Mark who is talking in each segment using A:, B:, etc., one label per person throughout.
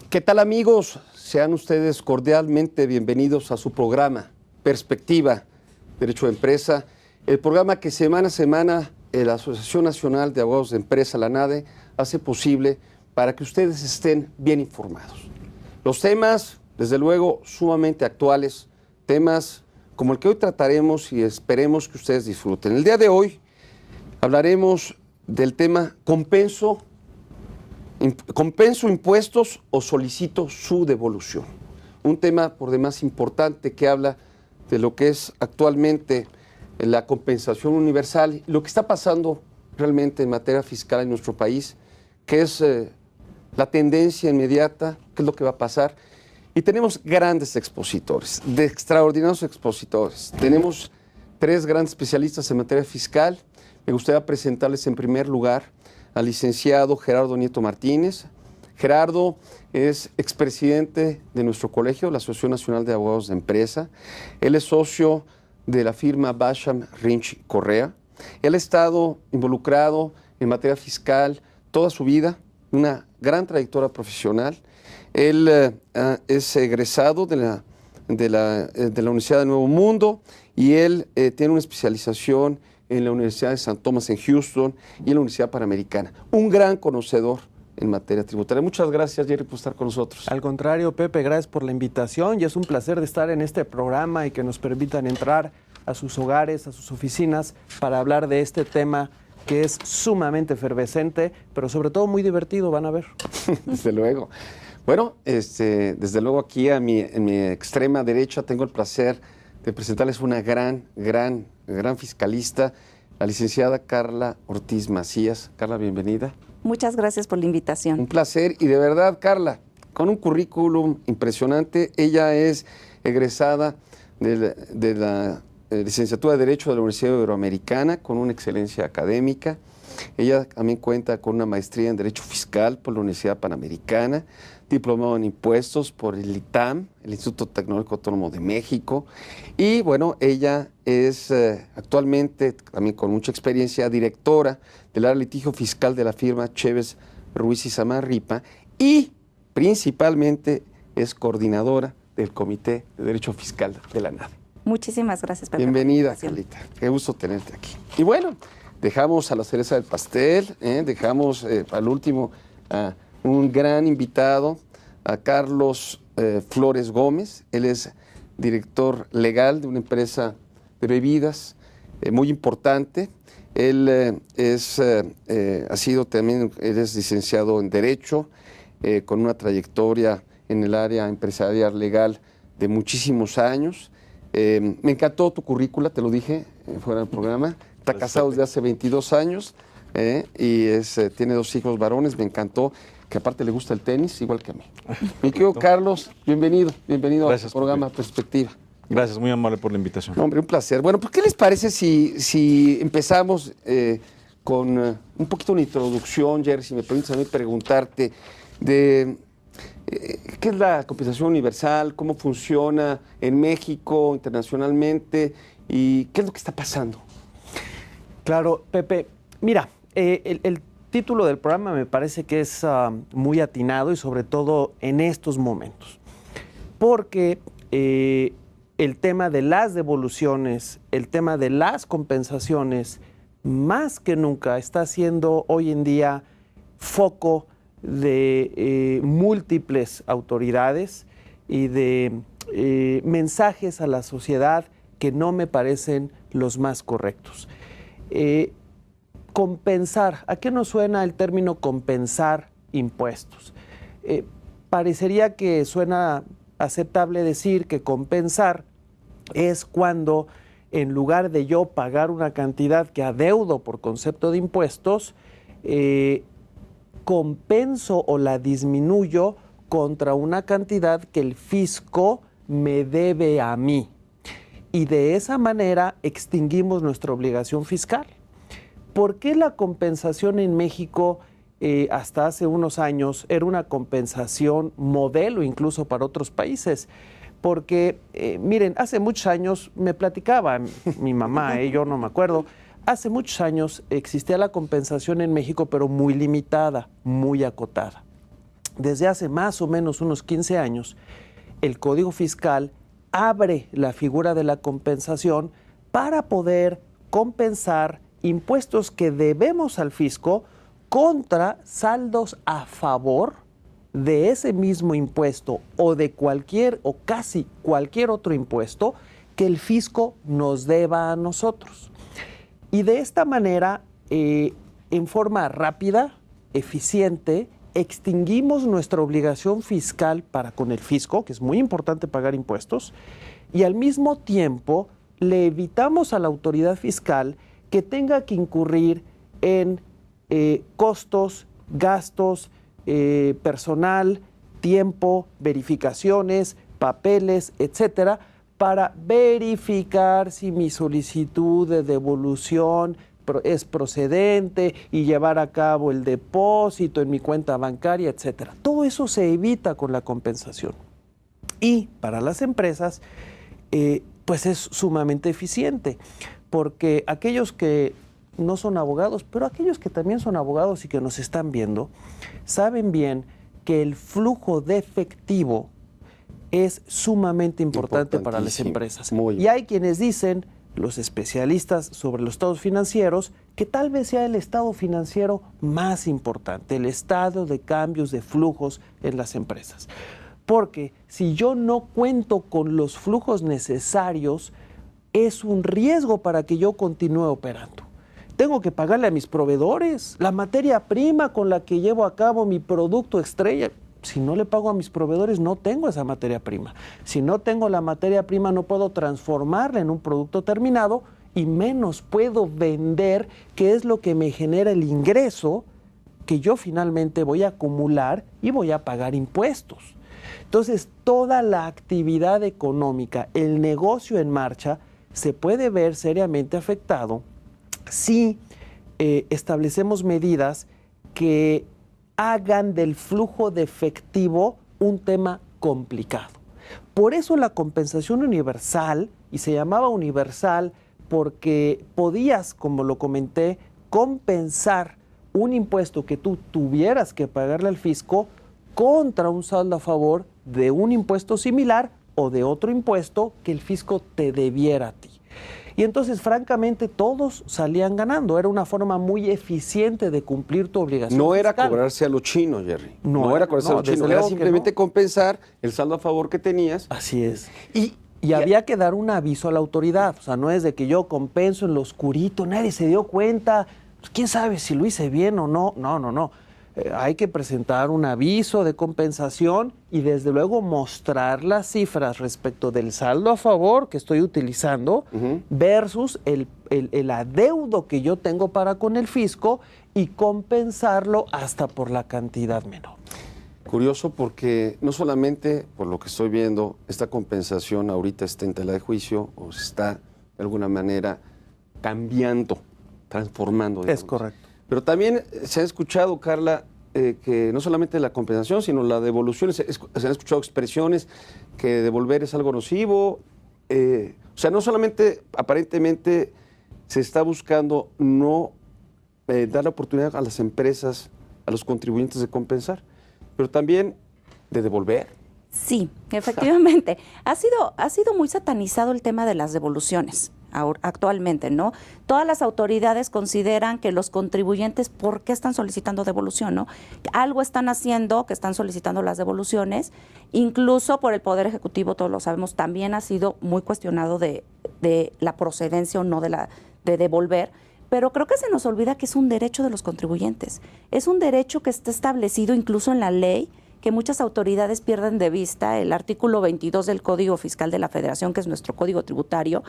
A: ¿Qué tal, amigos? Sean ustedes cordialmente bienvenidos a su programa Perspectiva, Derecho de Empresa, el programa que semana a semana la Asociación Nacional de Abogados de Empresa, la ANADE, hace posible para que ustedes estén bien informados. Los temas, desde luego, sumamente actuales, temas como el que hoy trataremos y esperemos que ustedes disfruten. El día de hoy hablaremos del tema ¿compenso impuestos o solicito su devolución? Un tema por demás importante que habla de lo que es actualmente la compensación universal, lo que está pasando realmente en materia fiscal en nuestro país, que es la tendencia inmediata, qué es lo que va a pasar. Y tenemos grandes expositores, de extraordinarios expositores. Tenemos 3 grandes especialistas en materia fiscal. Me gustaría presentarles en primer lugar al licenciado Gerardo Nieto Martínez. Gerardo es expresidente de nuestro colegio, la Asociación Nacional de Abogados de Empresa. Él es socio de la firma Basham Rinch Correa. Él ha estado involucrado en materia fiscal toda su vida, una gran trayectoria profesional. Él es egresado de la Universidad de Nuevo Mundo y él tiene una especialización en la Universidad de St. Thomas en Houston y en la Universidad Panamericana. Un gran conocedor en materia tributaria. Muchas gracias, Jerry, por estar con nosotros.
B: Al contrario, Pepe, gracias por la invitación y es un placer de estar en este programa y que nos permitan entrar a sus hogares, a sus oficinas para hablar de este tema que es sumamente efervescente, pero sobre todo muy divertido, van a ver.
A: Desde luego. Bueno, desde luego aquí en mi extrema derecha tengo el placer de presentarles una gran fiscalista, la licenciada Carla Ortiz Macías. Carla, bienvenida.
C: Muchas gracias por la invitación.
A: Un placer y de verdad, Carla, con un currículum impresionante. Ella es egresada de la licenciatura de Derecho de la Universidad Iberoamericana con una excelencia académica. Ella también cuenta con una maestría en Derecho Fiscal por la Universidad Panamericana, diplomado en Impuestos por el ITAM, el Instituto Tecnológico Autónomo de México. Y bueno, ella es actualmente, también con mucha experiencia, directora del área de litigio fiscal de la firma Chévez Ruiz y Samarripa y principalmente es coordinadora del Comité de Derecho Fiscal de la ANADE.
C: Muchísimas gracias, Pepe.
A: Bienvenida, Carlita. Qué gusto tenerte aquí. Y bueno, dejamos a la cereza del pastel, dejamos al último a un gran invitado, a Carlos Flores Gómez. Él es director legal de una empresa de bebidas muy importante. Él ha sido también, él es licenciado en Derecho, con una trayectoria en el área empresarial legal de muchísimos años. Me encantó tu currícula, te lo dije fuera del programa. Está casado desde hace 22 años y tiene 2 hijos varones. Me encantó que aparte le gusta el tenis, igual que a mí. Mi querido Carlos, bienvenido al programa Perspectiva.
D: Gracias, muy amable por la invitación.
A: No, hombre, un placer. Bueno, pues, ¿qué les parece si empezamos con un poquito una introducción, Jerry, si me permites a mí preguntarte de qué es la compensación universal, cómo funciona en México, internacionalmente, y qué es lo que está pasando?
B: Claro, Pepe. Mira, el título del programa me parece que es muy atinado y sobre todo en estos momentos, porque el tema de las devoluciones, el tema de las compensaciones, más que nunca está siendo hoy en día foco de múltiples autoridades y de mensajes a la sociedad que no me parecen los más correctos. Compensar, ¿a qué nos suena el término compensar impuestos? Parecería que suena aceptable decir que compensar es cuando en lugar de yo pagar una cantidad que adeudo por concepto de impuestos, compenso o la disminuyo contra una cantidad que el fisco me debe a mí. Y de esa manera extinguimos nuestra obligación fiscal. ¿Por qué la compensación en México hasta hace unos años era una compensación modelo incluso para otros países? Porque, miren, hace muchos años me platicaba mi mamá, yo no me acuerdo, hace muchos años existía la compensación en México, pero muy limitada, muy acotada. desde hace más o menos unos 15 años, el Código Fiscal abre la figura de la compensación para poder compensar impuestos que debemos al fisco contra saldos a favor de ese mismo impuesto o de cualquier o casi cualquier otro impuesto que el fisco nos deba a nosotros. Y de esta manera, en forma rápida, eficiente, extinguimos nuestra obligación fiscal para con el fisco, que es muy importante pagar impuestos, y al mismo tiempo le evitamos a la autoridad fiscal que tenga que incurrir en costos, gastos, personal, tiempo, verificaciones, papeles, etcétera, para verificar si mi solicitud de devolución es procedente y llevar a cabo el depósito en mi cuenta bancaria, etcétera. Todo eso se evita con la compensación. Y para las empresas, pues es sumamente eficiente, porque aquellos que no son abogados, pero aquellos que también son abogados y que nos están viendo, saben bien que el flujo de efectivo es sumamente importante para las empresas. Y hay quienes dicen, los especialistas sobre los estados financieros, que tal vez sea el estado financiero más importante, el estado de cambios de flujos en las empresas. Porque si yo no cuento con los flujos necesarios, es un riesgo para que yo continúe operando. Tengo que pagarle a mis proveedores la materia prima con la que llevo a cabo mi producto estrella. Si no le pago a mis proveedores, no tengo esa materia prima. Si no tengo la materia prima, no puedo transformarla en un producto terminado y menos puedo vender, que es lo que me genera el ingreso que yo finalmente voy a acumular y voy a pagar impuestos. Entonces, toda la actividad económica, el negocio en marcha, se puede ver seriamente afectado si establecemos medidas que hagan del flujo de efectivo un tema complicado. Por eso la compensación universal, y se llamaba universal porque podías, como lo comenté, compensar un impuesto que tú tuvieras que pagarle al fisco contra un saldo a favor de un impuesto similar o de otro impuesto que el fisco te debiera a ti. Y entonces, francamente, todos salían ganando. Era una forma muy eficiente de cumplir tu obligación
A: No era
B: fiscal.
A: cobrarse a lo chino, Jerry. No era cobrarse a lo chino. Era simplemente compensar el saldo a favor que tenías.
B: Así es. Y había que dar un aviso a la autoridad. O sea, no es de que yo compenso en lo oscurito, nadie se dio cuenta. Pues, ¿quién sabe si lo hice bien o no? No. Hay que presentar un aviso de compensación y desde luego mostrar las cifras respecto del saldo a favor que estoy utilizando versus el adeudo que yo tengo para con el fisco y compensarlo hasta por la cantidad menor.
A: Curioso porque no solamente, por lo que estoy viendo, esta compensación ahorita está en tela de juicio o se está de alguna manera cambiando, transformando. Digamos.
B: Es correcto.
A: Pero también se ha escuchado, Carla, que no solamente la compensación, sino la devolución, se han escuchado expresiones que devolver es algo nocivo. O sea, no solamente aparentemente se está buscando no dar la oportunidad a las empresas, a los contribuyentes de compensar, pero también de devolver.
C: Sí, efectivamente. Ha sido muy satanizado el tema de las devoluciones actualmente, ¿no? Todas las autoridades consideran que los contribuyentes, ¿por qué están solicitando devolución, no? Algo están haciendo que están solicitando las devoluciones, incluso por el Poder Ejecutivo, todos lo sabemos, también ha sido muy cuestionado de la procedencia o no de devolver, pero creo que se nos olvida que es un derecho de los contribuyentes. Es un derecho que está establecido incluso en la ley, que muchas autoridades pierden de vista, el artículo 22 del Código Fiscal de la Federación, que es nuestro código tributario,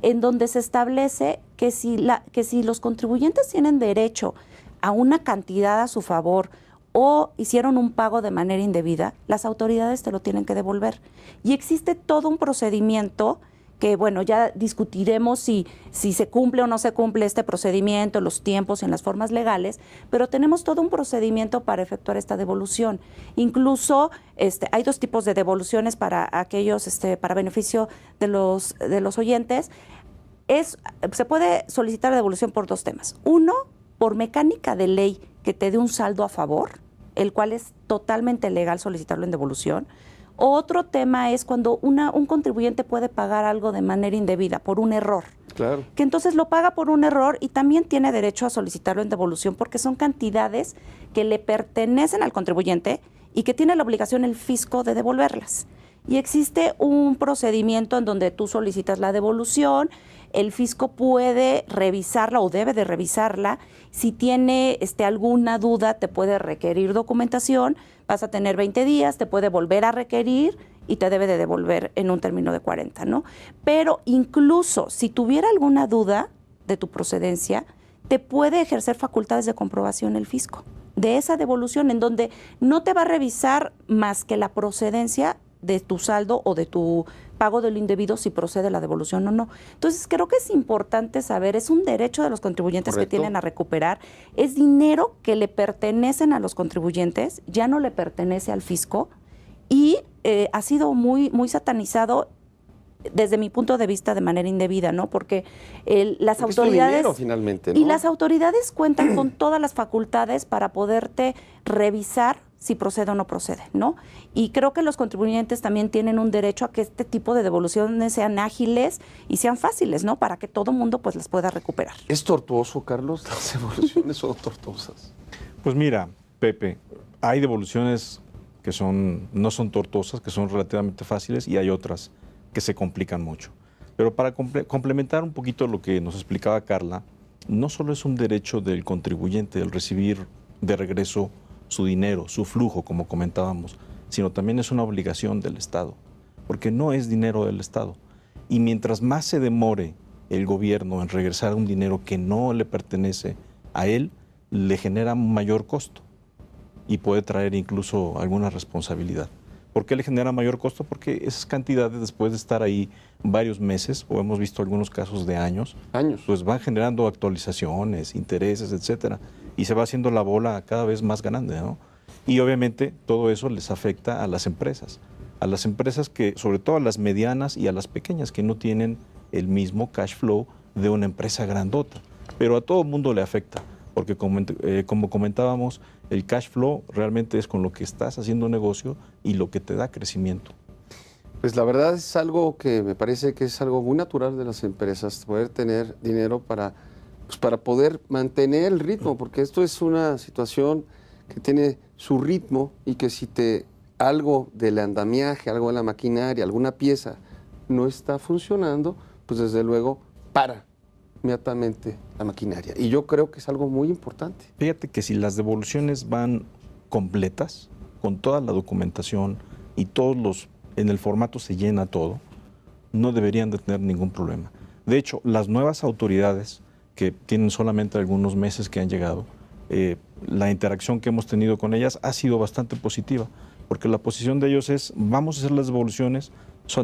C: en donde se establece que si los contribuyentes tienen derecho a una cantidad a su favor o hicieron un pago de manera indebida, las autoridades te lo tienen que devolver. Y existe todo un procedimiento que, bueno, ya discutiremos si se cumple o no se cumple este procedimiento, los tiempos en las formas legales, pero tenemos todo un procedimiento para efectuar esta devolución. Incluso hay dos tipos de devoluciones para aquellos, para beneficio de los oyentes. Se puede solicitar devolución por dos temas. Uno, por mecánica de ley, que te dé un saldo a favor, el cual es totalmente legal solicitarlo en devolución. Otro tema es cuando un contribuyente puede pagar algo de manera indebida por un error.
A: Claro.
C: Que entonces lo paga por un error y también tiene derecho a solicitarlo en devolución porque son cantidades que le pertenecen al contribuyente y que tiene la obligación el fisco de devolverlas. Y existe un procedimiento en donde tú solicitas la devolución, el fisco puede revisarla o debe de revisarla. Si tiene alguna duda, te puede requerir documentación, vas a tener 20 días, te puede volver a requerir y te debe de devolver en un término de 40, ¿no? Pero incluso si tuviera alguna duda de tu procedencia, te puede ejercer facultades de comprobación el fisco de esa devolución, en donde no te va a revisar más que la procedencia de tu saldo o de tu pago de lo indebido, si procede la devolución o no. Entonces, creo que es importante saber, es un derecho de los contribuyentes
A: Correcto.
C: que tienen a recuperar, es dinero que le pertenecen a los contribuyentes, ya no le pertenece al fisco, y ha sido muy, muy satanizado desde mi punto de vista de manera indebida, ¿no? Porque las
A: Porque
C: autoridades...
A: es tu dinero, finalmente, ¿no?
C: Y las autoridades cuentan con todas las facultades para poderte revisar si procede o no procede, ¿no? Y creo que los contribuyentes también tienen un derecho a que este tipo de devoluciones sean ágiles y sean fáciles, ¿no? Para que todo mundo pues las pueda recuperar.
A: ¿Es tortuoso, Carlos? Las devoluciones son tortuosas.
D: Pues mira, Pepe, hay devoluciones que no son tortuosas, que son relativamente fáciles, y hay otras que se complican mucho. Pero para complementar un poquito lo que nos explicaba Carla, no solo es un derecho del contribuyente el recibir de regreso su dinero, su flujo, como comentábamos, sino también es una obligación del Estado, porque no es dinero del Estado. Y mientras más se demore el gobierno en regresar un dinero que no le pertenece a él, le genera mayor costo y puede traer incluso alguna responsabilidad. ¿Por qué le genera mayor costo? Porque esas cantidades, después de estar ahí varios meses, o hemos visto algunos casos de años, pues van generando actualizaciones, intereses, etcétera, y se va haciendo la bola cada vez más grande, ¿no? Y obviamente todo eso les afecta a las empresas que, sobre todo a las medianas y a las pequeñas, que no tienen el mismo cash flow de una empresa grandota, pero a todo el mundo le afecta, porque como comentábamos, el cash flow realmente es con lo que estás haciendo negocio y lo que te da crecimiento.
A: Pues la verdad es algo que me parece que es algo muy natural de las empresas, poder tener dinero para poder mantener el ritmo, porque esto es una situación que tiene su ritmo y que si algo del andamiaje, algo de la maquinaria, alguna pieza no está funcionando, pues desde luego para inmediatamente la maquinaria. Y yo creo que es algo muy importante.
D: Fíjate que si las devoluciones van completas, con toda la documentación y en el formato se llena todo, no deberían de tener ningún problema. De hecho, las nuevas autoridades que tienen solamente algunos meses que han llegado, la interacción que hemos tenido con ellas ha sido bastante positiva, porque la posición de ellos es, vamos a hacer las devoluciones,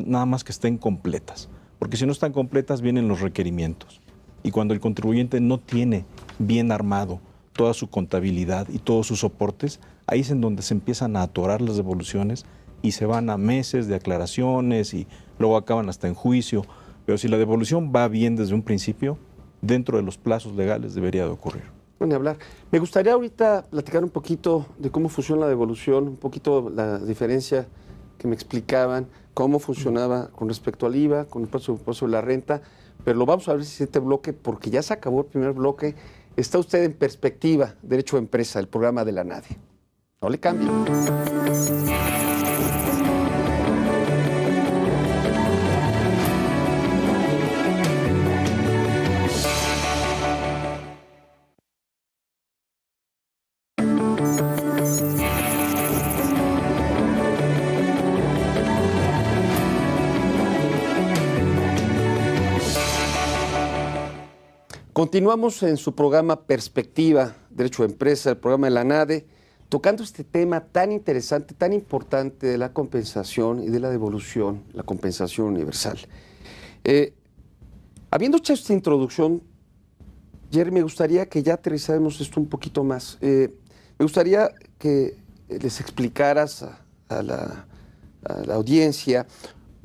D: nada más que estén completas, porque si no están completas vienen los requerimientos. Y cuando el contribuyente no tiene bien armado toda su contabilidad y todos sus soportes, ahí es en donde se empiezan a atorar las devoluciones y se van a meses de aclaraciones y luego acaban hasta en juicio. Pero si la devolución va bien desde un principio, dentro de los plazos legales debería de ocurrir.
A: No, ni hablar. Me gustaría ahorita platicar un poquito de cómo funciona la devolución, un poquito la diferencia que me explicaban, cómo funcionaba con respecto al IVA, con el presupuesto sobre la renta, pero lo vamos a ver en este bloque, porque ya se acabó el primer bloque. Está usted en Perspectiva, Derecho a Empresa, el programa de la NADE. No le cambie. Continuamos en su programa Perspectiva, Derecho a Empresa, el programa de la NADE, tocando este tema tan interesante, tan importante de la compensación y de la devolución, la compensación universal. Habiendo hecho esta introducción, Jerry, me gustaría que ya aterrizáramos esto un poquito más. Me gustaría que les explicaras a la audiencia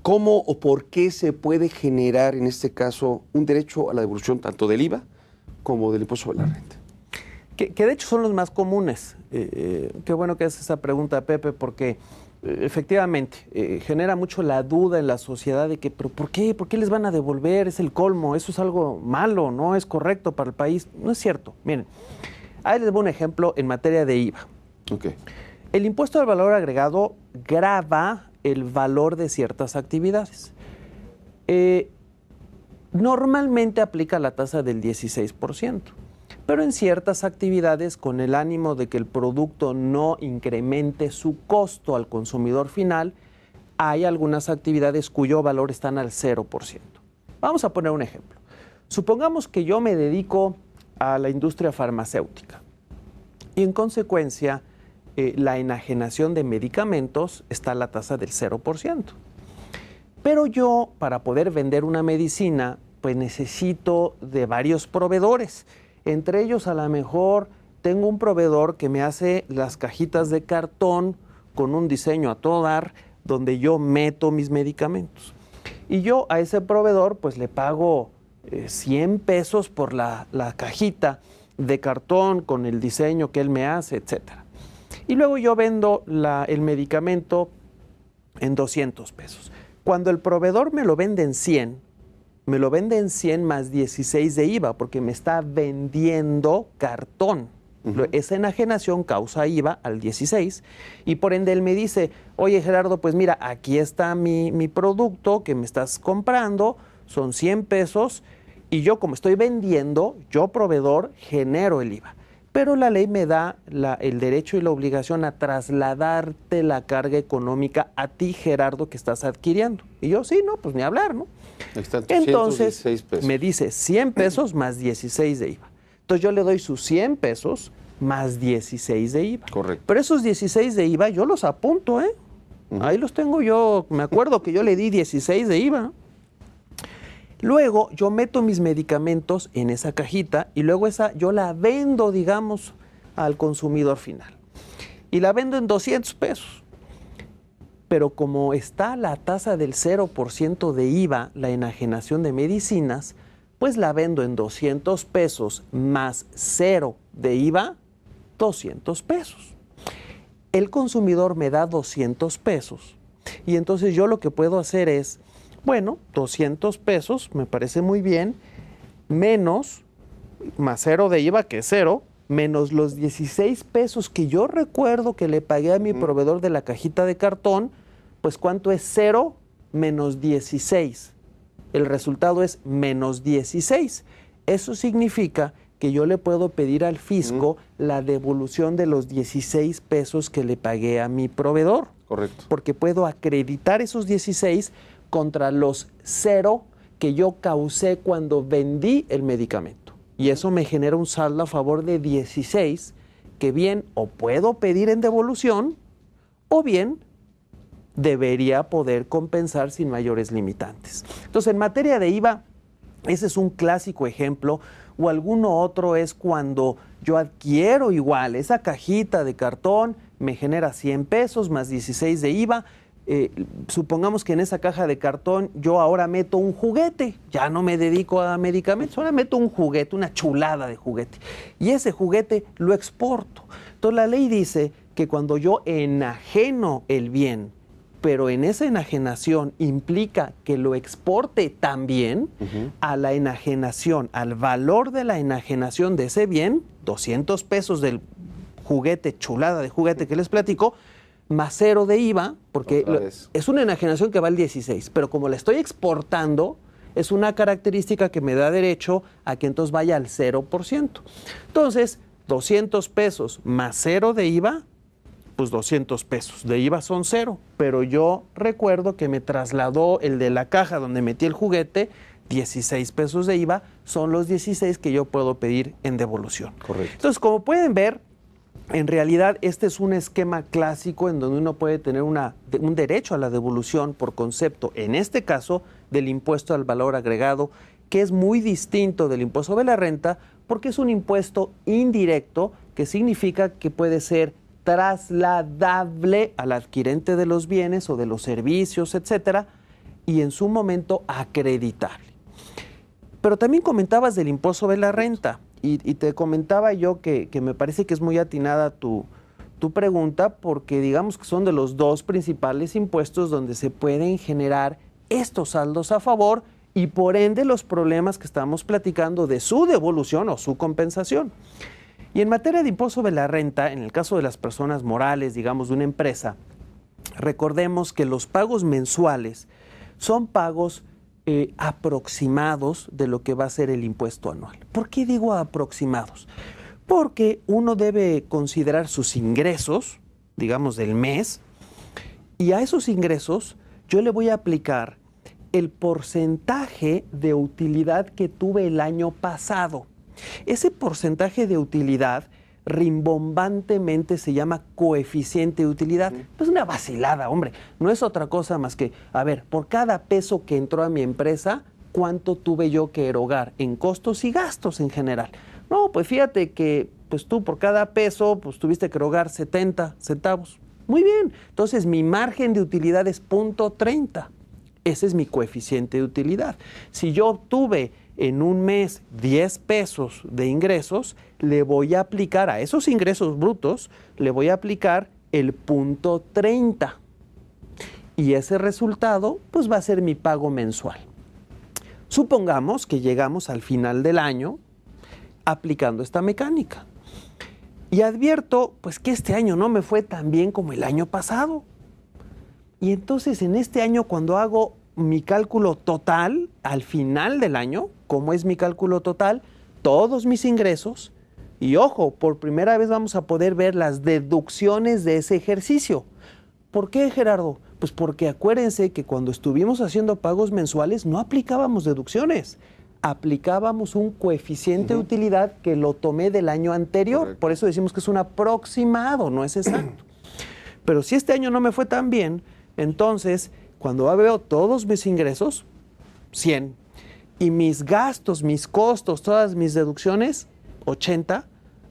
A: cómo o por qué se puede generar, en este caso, un derecho a la devolución tanto del IVA como del impuesto sobre la renta.
B: que de hecho son los más comunes. Qué bueno que haces esa pregunta, Pepe, porque efectivamente genera mucho la duda en la sociedad de que, ¿pero por qué? ¿Por qué les van a devolver? Es el colmo, eso es algo malo, no es correcto para el país. No es cierto. Miren, ahí les doy un ejemplo en materia de IVA.
A: Okay.
B: El impuesto al valor agregado grava el valor de ciertas actividades. Normalmente aplica la tasa del 16%, pero en ciertas actividades, con el ánimo de que el producto no incremente su costo al consumidor final, hay algunas actividades cuyo valor están al 0%. Vamos a poner un ejemplo. Supongamos que yo me dedico a la industria farmacéutica y en consecuencia la enajenación de medicamentos está a la tasa del 0%. Pero yo, para poder vender una medicina, pues necesito de varios proveedores. Entre ellos, a lo mejor, tengo un proveedor que me hace las cajitas de cartón con un diseño a todo dar, donde yo meto mis medicamentos. Y yo a ese proveedor, pues le pago 100 pesos por la cajita de cartón con el diseño que él me hace, etcétera. Y luego yo vendo el medicamento en 200 pesos. Cuando el proveedor me lo vende en 100, me lo vende en 100 más 16 de IVA, porque me está vendiendo cartón. Esa enajenación causa IVA al 16 y por ende él me dice, oye Gerardo, pues mira, aquí está mi producto que me estás comprando, son 100 pesos y yo como estoy vendiendo, yo proveedor, genero el IVA. Pero la ley me da el derecho y la obligación a trasladarte la carga económica a ti, Gerardo, que estás adquiriendo. Y yo, sí, no, pues ni hablar, ¿no? Entonces, me dice 100 pesos más 16 de IVA. Entonces yo le doy sus 100 pesos más 16 de IVA.
A: Correcto.
B: Pero esos 16 de IVA yo los apunto, ¿eh? Ahí los tengo yo, me acuerdo que yo le di 16 de IVA. Luego yo meto mis medicamentos en esa cajita y luego esa yo la vendo, digamos, al consumidor final. Y la vendo en 200 pesos. Pero como está la tasa del 0% de IVA, la enajenación de medicinas, pues la vendo en 200 pesos más 0 de IVA, 200 pesos. El consumidor me da 200 pesos y entonces yo lo que puedo hacer es, bueno, 200 pesos, me parece muy bien, menos, más 0 de IVA, que es 0, menos los 16 pesos que yo recuerdo que le pagué a mi proveedor de la cajita de cartón, pues ¿cuánto es 0 menos 16? El resultado es menos 16. Eso significa que yo le puedo pedir al fisco la devolución de los 16 pesos que le pagué a mi proveedor.
A: Correcto.
B: Porque puedo acreditar esos 16 contra los 0 que yo causé cuando vendí el medicamento. Y eso me genera un saldo a favor de 16 que bien o puedo pedir en devolución o bien debería poder compensar sin mayores limitantes. Entonces, en materia de IVA, ese es un clásico ejemplo, o alguno otro es cuando yo adquiero igual esa cajita de cartón, me genera 100 pesos más 16 de IVA. Supongamos que en esa caja de cartón yo ahora meto un juguete, ya no me dedico a medicamentos, ahora meto un juguete, una chulada de juguete, y ese juguete lo exporto. Entonces la ley dice que cuando yo enajeno el bien, pero en esa enajenación implica que lo exporte también, a la enajenación, al valor de la enajenación de ese bien, 200 pesos del juguete, chulada de juguete que les platico, más 0 de IVA, porque es una enajenación que va al 16, pero como la estoy exportando, es una característica que me da derecho a que entonces vaya al 0%. Entonces, 200 pesos más 0 de IVA, pues 200 pesos. De IVA son 0, pero yo recuerdo que me trasladó el de la caja donde metí el juguete, 16 pesos de IVA, son los 16 que yo puedo pedir en devolución.
A: Correcto.
B: Entonces, como pueden ver, en realidad este es un esquema clásico en donde uno puede tener un derecho a la devolución por concepto, en este caso, del impuesto al valor agregado, que es muy distinto del impuesto sobre la renta, porque es un impuesto indirecto, que significa que puede ser trasladable al adquirente de los bienes o de los servicios, etcétera, y en su momento acreditable. Pero también comentabas del impuesto sobre la renta. y te comentaba yo que me parece que es muy atinada tu pregunta, porque digamos que son de los dos principales impuestos donde se pueden generar estos saldos a favor y por ende los problemas que estamos platicando de su devolución o su compensación. Y en materia de impuesto sobre la renta, en el caso de las personas morales, digamos, de una empresa, recordemos que los pagos mensuales son pagos aproximados de lo que va a ser el impuesto anual. ¿Por qué digo aproximados? Porque uno debe considerar sus ingresos, digamos, del mes, y a esos ingresos yo le voy a aplicar el porcentaje de utilidad que tuve el año pasado. Ese porcentaje de utilidad rimbombantemente se llama coeficiente de utilidad. Es una vacilada, hombre. No es otra cosa más que, a ver, por cada peso que entró a mi empresa, ¿cuánto tuve yo que erogar en costos y gastos en general? No, pues fíjate que pues tú por cada peso pues tuviste que erogar 70 centavos. Muy bien. Entonces mi margen de utilidad es 0.30. Ese es mi coeficiente de utilidad. Si yo obtuve en un mes 10 pesos de ingresos, le voy a aplicar a esos ingresos brutos, le voy a aplicar el 0.30. Y ese resultado, pues va a ser mi pago mensual. Supongamos que llegamos al final del año aplicando esta mecánica. Y advierto, pues que este año no me fue tan bien como el año pasado. Y entonces en este año, cuando hago mi cálculo total, al final del año, ¿cómo es mi cálculo total? Todos mis ingresos. Y ojo, por primera vez vamos a poder ver las deducciones de ese ejercicio. ¿Por qué, Gerardo? Pues porque acuérdense que cuando estuvimos haciendo pagos mensuales no aplicábamos deducciones. Aplicábamos un coeficiente de utilidad que lo tomé del año anterior. Correcto. Por eso decimos que es un aproximado, no es exacto. Pero si este año no me fue tan bien, entonces cuando veo todos mis ingresos, 100, y mis gastos, mis costos, todas mis deducciones, 80,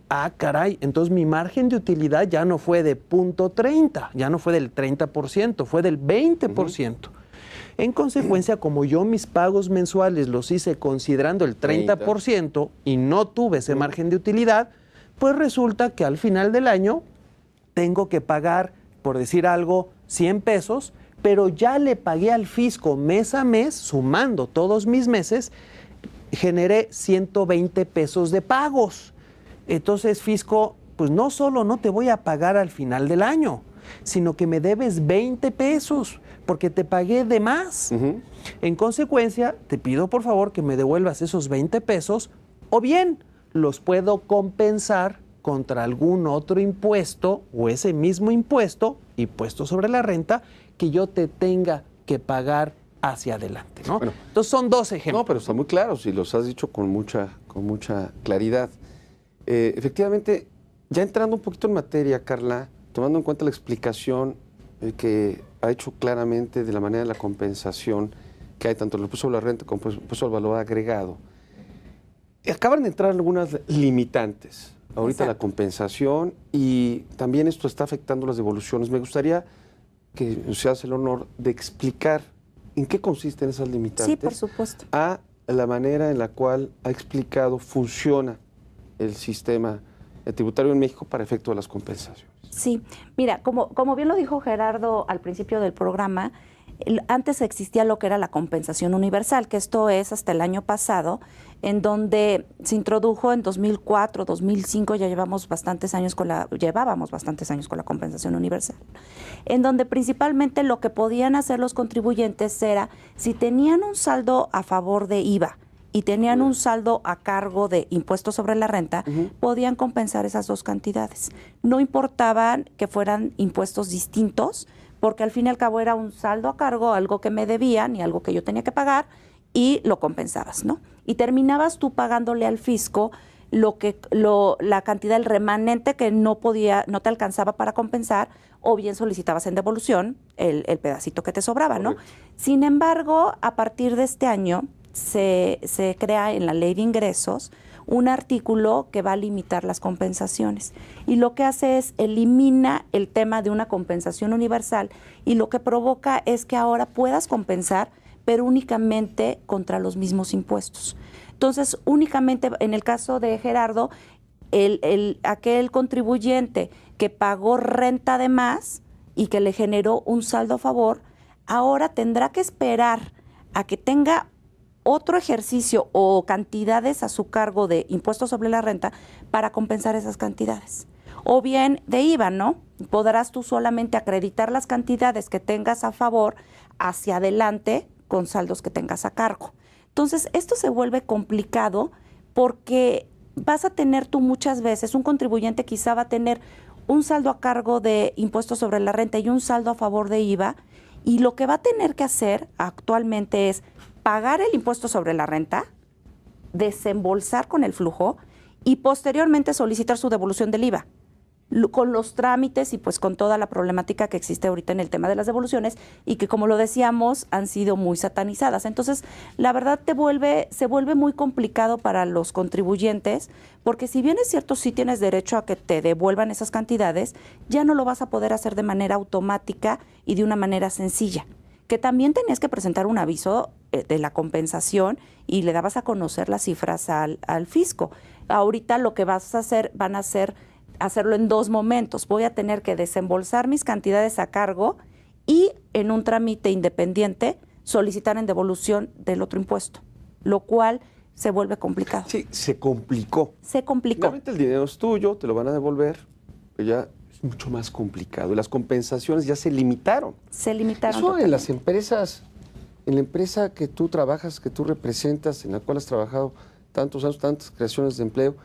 B: ah, caray, entonces mi margen de utilidad ya no fue de 0.30, ya no fue del 30%, fue del 20%. En consecuencia, como yo mis pagos mensuales los hice considerando el 30% y no tuve ese margen de utilidad, pues resulta que al final del año tengo que pagar, por decir algo, 100 pesos, pero ya le pagué al fisco mes a mes, sumando todos mis meses, generé 120 pesos de pagos. Entonces, fisco, pues no solo no te voy a pagar al final del año, sino que me debes 20 pesos, porque te pagué de más. En consecuencia, te pido por favor que me devuelvas esos 20 pesos, o bien los puedo compensar contra algún otro impuesto, o ese mismo impuesto, impuesto sobre la renta, que yo te tenga que pagar hacia adelante, ¿no? Bueno, entonces son dos ejemplos.
A: No, pero está muy claro, si los has dicho con mucha claridad. Efectivamente, ya entrando un poquito en materia, Carla, tomando en cuenta la explicación que ha hecho claramente de la manera de la compensación que hay tanto en el impuesto sobre la renta como en el impuesto al valor agregado, acaban de entrar algunas limitantes. Ahorita Exacto. La compensación, y también esto está afectando las devoluciones. Me gustaría que se hace el honor de explicar en qué consisten esas limitantes.
C: Sí, por supuesto.
A: A la manera en la cual ha explicado funciona el sistema tributario en México para efecto de las compensaciones.
C: Sí, mira, como bien lo dijo Gerardo al principio del programa, antes existía lo que era la compensación universal, que esto es hasta el año pasado, en donde se introdujo en 2004, 2005, ya llevábamos bastantes años con la compensación universal, en donde principalmente lo que podían hacer los contribuyentes era, si tenían un saldo a favor de IVA y tenían un saldo a cargo de impuestos sobre la renta, podían compensar esas dos cantidades. No importaban que fueran impuestos distintos, porque al fin y al cabo era un saldo a cargo, algo que me debían y algo que yo tenía que pagar, y lo compensabas, ¿no? Y terminabas tú pagándole al fisco la cantidad, el remanente que no te alcanzaba para compensar, o bien solicitabas en devolución el pedacito que te sobraba, ¿no? Sin embargo, a partir de este año se crea en la Ley de Ingresos un artículo que va a limitar las compensaciones, y lo que hace es elimina el tema de una compensación universal, y lo que provoca es que ahora puedas compensar, pero únicamente contra los mismos impuestos. Entonces, únicamente en el caso de Gerardo, aquel contribuyente que pagó renta de más y que le generó un saldo a favor, ahora tendrá que esperar a que tenga otro ejercicio o cantidades a su cargo de impuestos sobre la renta para compensar esas cantidades. O bien de IVA, ¿no? Podrás tú solamente acreditar las cantidades que tengas a favor hacia adelante con saldos que tengas a cargo. Entonces, esto se vuelve complicado porque vas a tener tú muchas veces, un contribuyente quizá va a tener un saldo a cargo de impuestos sobre la renta y un saldo a favor de IVA, y lo que va a tener que hacer actualmente es pagar el impuesto sobre la renta, desembolsar con el flujo y posteriormente solicitar su devolución del IVA, con los trámites y pues con toda la problemática que existe ahorita en el tema de las devoluciones y que, como lo decíamos, han sido muy satanizadas. Entonces, la verdad se vuelve muy complicado para los contribuyentes, porque si bien es cierto, sí tienes derecho a que te devuelvan esas cantidades, ya no lo vas a poder hacer de manera automática y de una manera sencilla. Que también tenías que presentar un aviso de la compensación y le dabas a conocer las cifras al fisco. Ahorita lo que vas a hacer, van a hacerlo en dos momentos. Voy a tener que desembolsar mis cantidades a cargo y en un trámite independiente solicitar en devolución del otro impuesto, lo cual se vuelve complicado.
A: Sí, se complicó.
C: Se complicó.
A: Realmente el dinero es tuyo, te lo van a devolver, pero ya es mucho más complicado. Y las compensaciones ya se limitaron.
C: Se limitaron.
A: Eso
C: totalmente.
A: en las empresas, en la empresa que tú trabajas, que tú representas, en la cual has trabajado tantos años, tantas creaciones de empleo,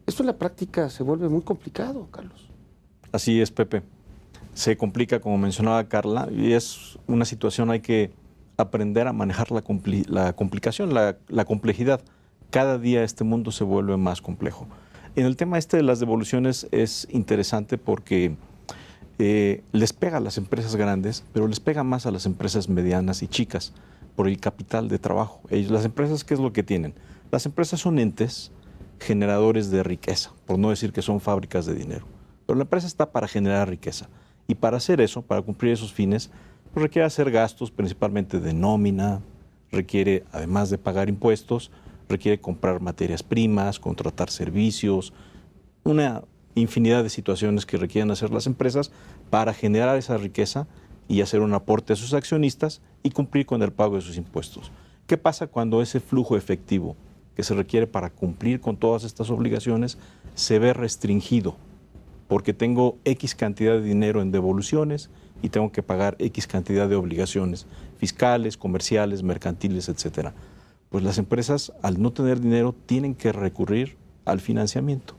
A: esto en la práctica se vuelve muy complicado, Carlos.
D: Así es, Pepe. Se complica, como mencionaba Carla, y es una situación, hay que aprender a manejar la complicación, la complejidad. Cada día este mundo se vuelve más complejo. En el tema de las devoluciones es interesante porque les pega a las empresas grandes, pero les pega más a las empresas medianas y chicas por el capital de trabajo. Las empresas, ¿qué es lo que tienen? Las empresas son entes generadores de riqueza, por no decir que son fábricas de dinero. Pero la empresa está para generar riqueza. Y para hacer eso, para cumplir esos fines, pues requiere hacer gastos principalmente de nómina, requiere, además de pagar impuestos, requiere comprar materias primas, contratar servicios, una infinidad de situaciones que requieren hacer las empresas para generar esa riqueza y hacer un aporte a sus accionistas y cumplir con el pago de sus impuestos. ¿Qué pasa cuando ese flujo efectivo que se requiere para cumplir con todas estas obligaciones se ve restringido? Porque tengo X cantidad de dinero en devoluciones y tengo que pagar X cantidad de obligaciones fiscales, comerciales, mercantiles, etcétera. Pues las empresas, al no tener dinero, tienen que recurrir al financiamiento.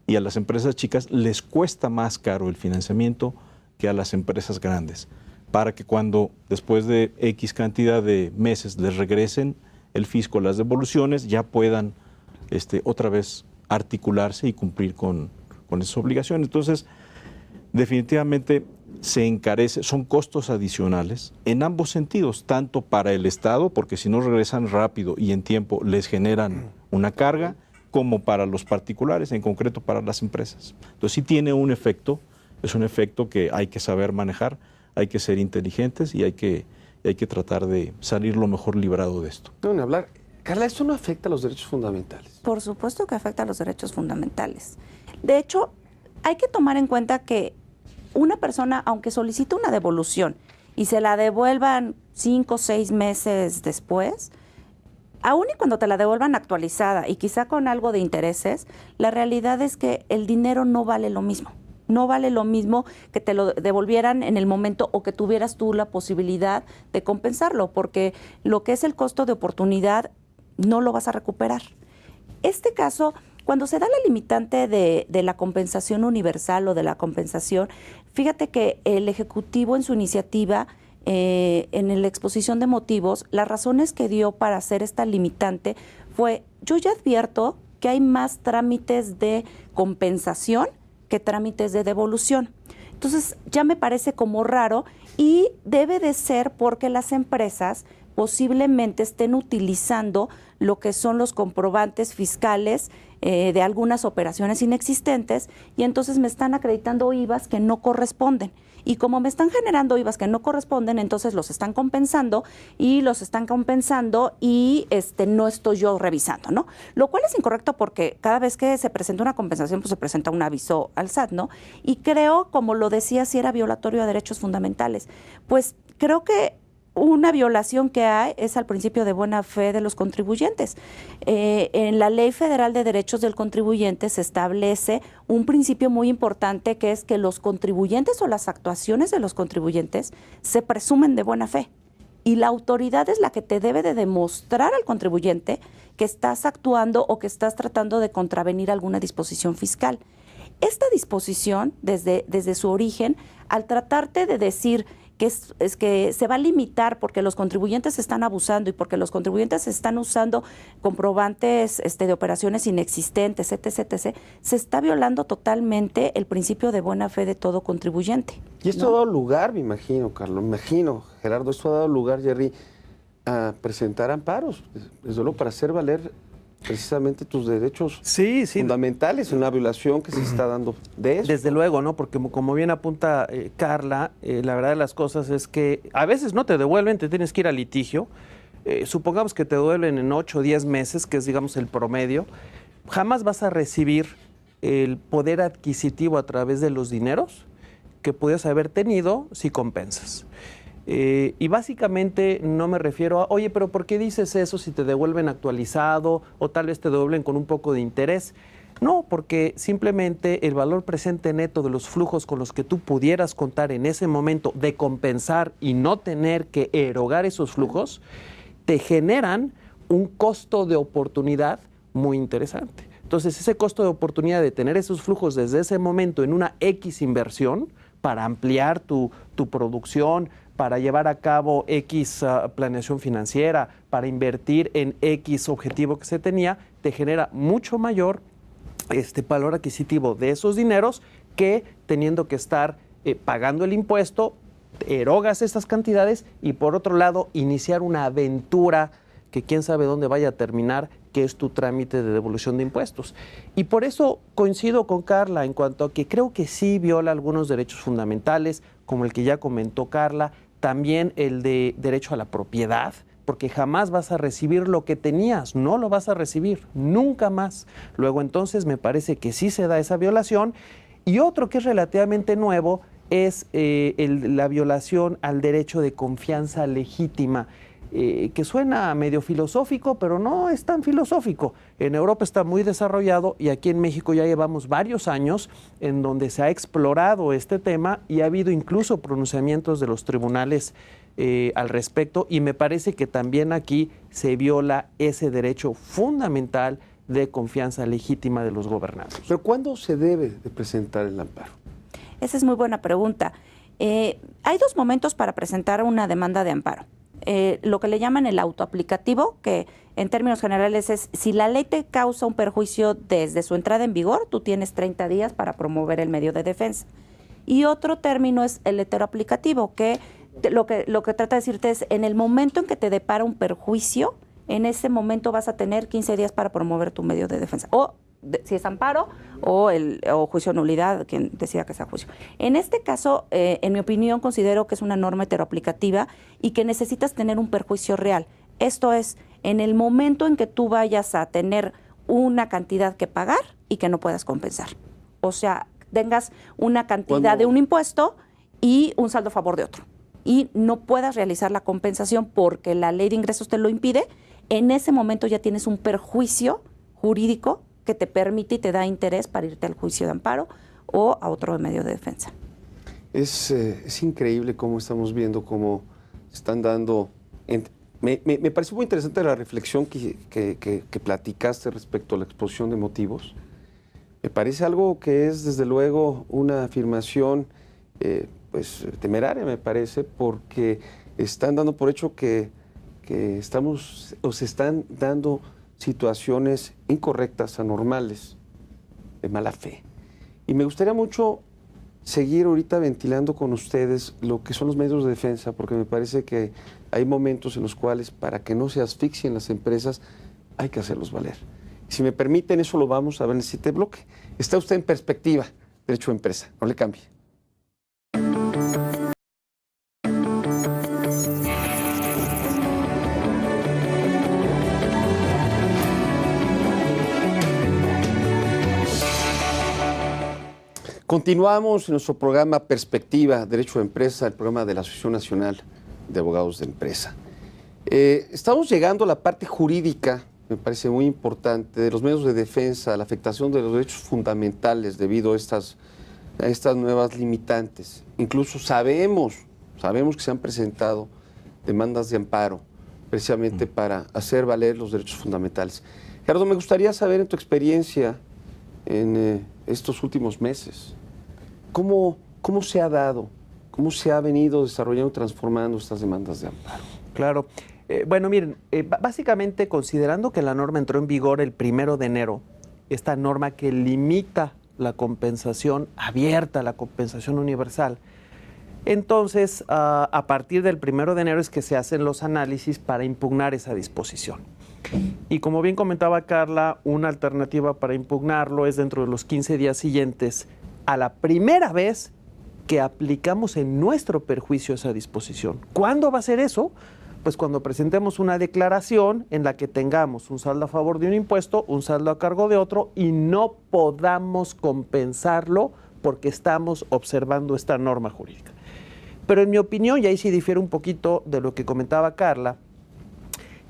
D: Y a las empresas chicas les cuesta más caro el financiamiento que a las empresas grandes, para que cuando después de X cantidad de meses les regresen el fisco las devoluciones, ya puedan otra vez articularse y cumplir con esas obligaciones. Entonces, definitivamente se encarece, son costos adicionales en ambos sentidos, tanto para el Estado, porque si no regresan rápido y en tiempo les generan una carga, como para los particulares, en concreto para las empresas. Entonces sí tiene un efecto, es un efecto que hay que saber manejar, hay que ser inteligentes y hay que tratar de salir lo mejor librado de esto.
A: No, ni hablar. Carla, ¿esto no afecta a los derechos fundamentales?
C: Por supuesto que afecta a los derechos fundamentales. De hecho, hay que tomar en cuenta que una persona, aunque solicite una devolución y se la devuelvan 5 o 6 meses después, aún y cuando te la devuelvan actualizada y quizá con algo de intereses, la realidad es que el dinero no vale lo mismo. No vale lo mismo que te lo devolvieran en el momento o que tuvieras tú la posibilidad de compensarlo, porque lo que es el costo de oportunidad no lo vas a recuperar. Este caso, cuando se da la limitante de la compensación universal o de la compensación, fíjate que el Ejecutivo en su iniciativa, en la exposición de motivos, las razones que dio para hacer esta limitante fue: yo ya advierto que hay más trámites de compensación que trámites de devolución. Entonces ya me parece como raro y debe de ser porque las empresas posiblemente estén utilizando lo que son los comprobantes fiscales de algunas operaciones inexistentes y entonces me están acreditando IVAs que no corresponden y como me están generando IVAs que no corresponden, entonces los están compensando y no estoy yo revisando, ¿no? Lo cual es incorrecto porque cada vez que se presenta una compensación, pues se presenta un aviso al SAT, ¿no? Y creo, como lo decía, si era violatorio a derechos fundamentales, pues creo que una violación que hay es al principio de buena fe de los contribuyentes. En la Ley Federal de Derechos del Contribuyente se establece un principio muy importante, que es que los contribuyentes o las actuaciones de los contribuyentes se presumen de buena fe. Y la autoridad es la que te debe de demostrar al contribuyente que estás actuando o que estás tratando de contravenir alguna disposición fiscal. Esta disposición, desde su origen, al tratarte de decir que es que se va a limitar porque los contribuyentes están abusando y porque los contribuyentes están usando comprobantes de operaciones inexistentes, etc., se está violando totalmente el principio de buena fe de todo contribuyente.
A: Y esto ha dado lugar, me imagino, Carlos, Gerardo, esto ha dado lugar, Jerry, a presentar amparos, desde luego para hacer valer precisamente tus derechos fundamentales en una violación que se está dando de eso.
B: Desde luego, ¿no? Porque como bien apunta Carla, la verdad de las cosas es que a veces no te devuelven, te tienes que ir a litigio. Supongamos que te devuelven en 8 o 10 meses, que es, digamos, el promedio. Jamás vas a recibir el poder adquisitivo a través de los dineros que pudieras haber tenido si compensas. Y básicamente no me refiero a, oye, pero ¿por qué dices eso si te devuelven actualizado o tal vez te devuelven con un poco de interés? No, porque simplemente el valor presente neto de los flujos con los que tú pudieras contar en ese momento de compensar y no tener que erogar esos flujos, te generan un costo de oportunidad muy interesante. Entonces, ese costo de oportunidad de tener esos flujos desde ese momento en una X inversión para ampliar tu producción, para llevar a cabo X planeación financiera, para invertir en X objetivo que se tenía, te genera mucho mayor valor adquisitivo de esos dineros que teniendo que estar pagando el impuesto, erogas estas cantidades y por otro lado iniciar una aventura que quién sabe dónde vaya a terminar, que es tu trámite de devolución de impuestos. Y por eso coincido con Carla en cuanto a que creo que sí viola algunos derechos fundamentales, como el que ya comentó Carla, también el de derecho a la propiedad, porque jamás vas a recibir lo que tenías, no lo vas a recibir, nunca más. Luego entonces me parece que sí se da esa violación. Y otro que es relativamente nuevo es la violación al derecho de confianza legítima, que suena medio filosófico, pero no es tan filosófico. En Europa está muy desarrollado y aquí en México ya llevamos varios años en donde se ha explorado este tema y ha habido incluso pronunciamientos de los tribunales al respecto y me parece que también aquí se viola ese derecho fundamental de confianza legítima de los gobernados.
A: ¿Pero cuándo se debe de presentar el amparo?
C: Esa es muy buena pregunta. Hay 2 momentos para presentar una demanda de amparo. Lo que le llaman el autoaplicativo, que en términos generales es si la ley te causa un perjuicio desde su entrada en vigor, tú tienes 30 días para promover el medio de defensa. Y otro término es el heteroaplicativo, que lo que trata de decirte es en el momento en que te depara un perjuicio, en ese momento vas a tener 15 días para promover tu medio de defensa. O si es amparo o juicio de nulidad, quien decida que sea juicio. En este caso, en mi opinión, considero que es una norma heteroaplicativa y que necesitas tener un perjuicio real. Esto es, en el momento en que tú vayas a tener una cantidad que pagar y que no puedas compensar. O sea, tengas una cantidad de un impuesto y un saldo a favor de otro. Y no puedas realizar la compensación porque la ley de ingresos te lo impide, en ese momento ya tienes un perjuicio jurídico que te permite y te da interés para irte al juicio de amparo o a otro medio de defensa.
A: Es increíble cómo estamos viendo cómo están dando... Me pareció muy interesante la reflexión que platicaste respecto a la exposición de motivos. Me parece algo que es, desde luego, una afirmación temeraria, me parece, porque están dando por hecho que se están dando situaciones incorrectas, anormales, de mala fe. Y me gustaría mucho seguir ahorita ventilando con ustedes lo que son los medios de defensa, porque me parece que hay momentos en los cuales, para que no se asfixien las empresas, hay que hacerlos valer. Si me permiten, eso lo vamos a ver en el siguiente bloque. Está usted en Perspectiva, Derecho a Empresa. No le cambie. Continuamos en nuestro programa Perspectiva, Derecho de Empresa, el programa de la Asociación Nacional de Abogados de Empresa. Estamos llegando a la parte jurídica, me parece muy importante, de los medios de defensa, la afectación de los derechos fundamentales debido a estas nuevas limitantes. Incluso sabemos que se han presentado demandas de amparo precisamente para hacer valer los derechos fundamentales. Gerardo, me gustaría saber en tu experiencia en estos últimos meses, ¿cómo se ha dado, cómo se ha venido desarrollando y transformando estas demandas de amparo?
B: Claro. Bueno, miren, básicamente considerando que la norma entró en vigor el 1 de enero, esta norma que limita la compensación abierta, la compensación universal, entonces a partir del 1 de enero es que se hacen los análisis para impugnar esa disposición. Y como bien comentaba Carla, una alternativa para impugnarlo es dentro de los 15 días siguientes a la primera vez que aplicamos en nuestro perjuicio esa disposición. ¿Cuándo va a ser eso? Pues cuando presentemos una declaración en la que tengamos un saldo a favor de un impuesto, un saldo a cargo de otro y no podamos compensarlo porque estamos observando esta norma jurídica. Pero en mi opinión, y ahí sí difiere un poquito de lo que comentaba Carla,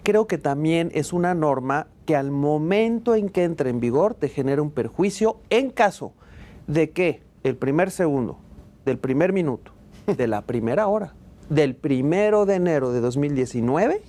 B: creo que también es una norma que al momento en que entre en vigor te genera un perjuicio en caso de que el primer segundo, del primer minuto, de la primera hora, del 1 de enero de 2019,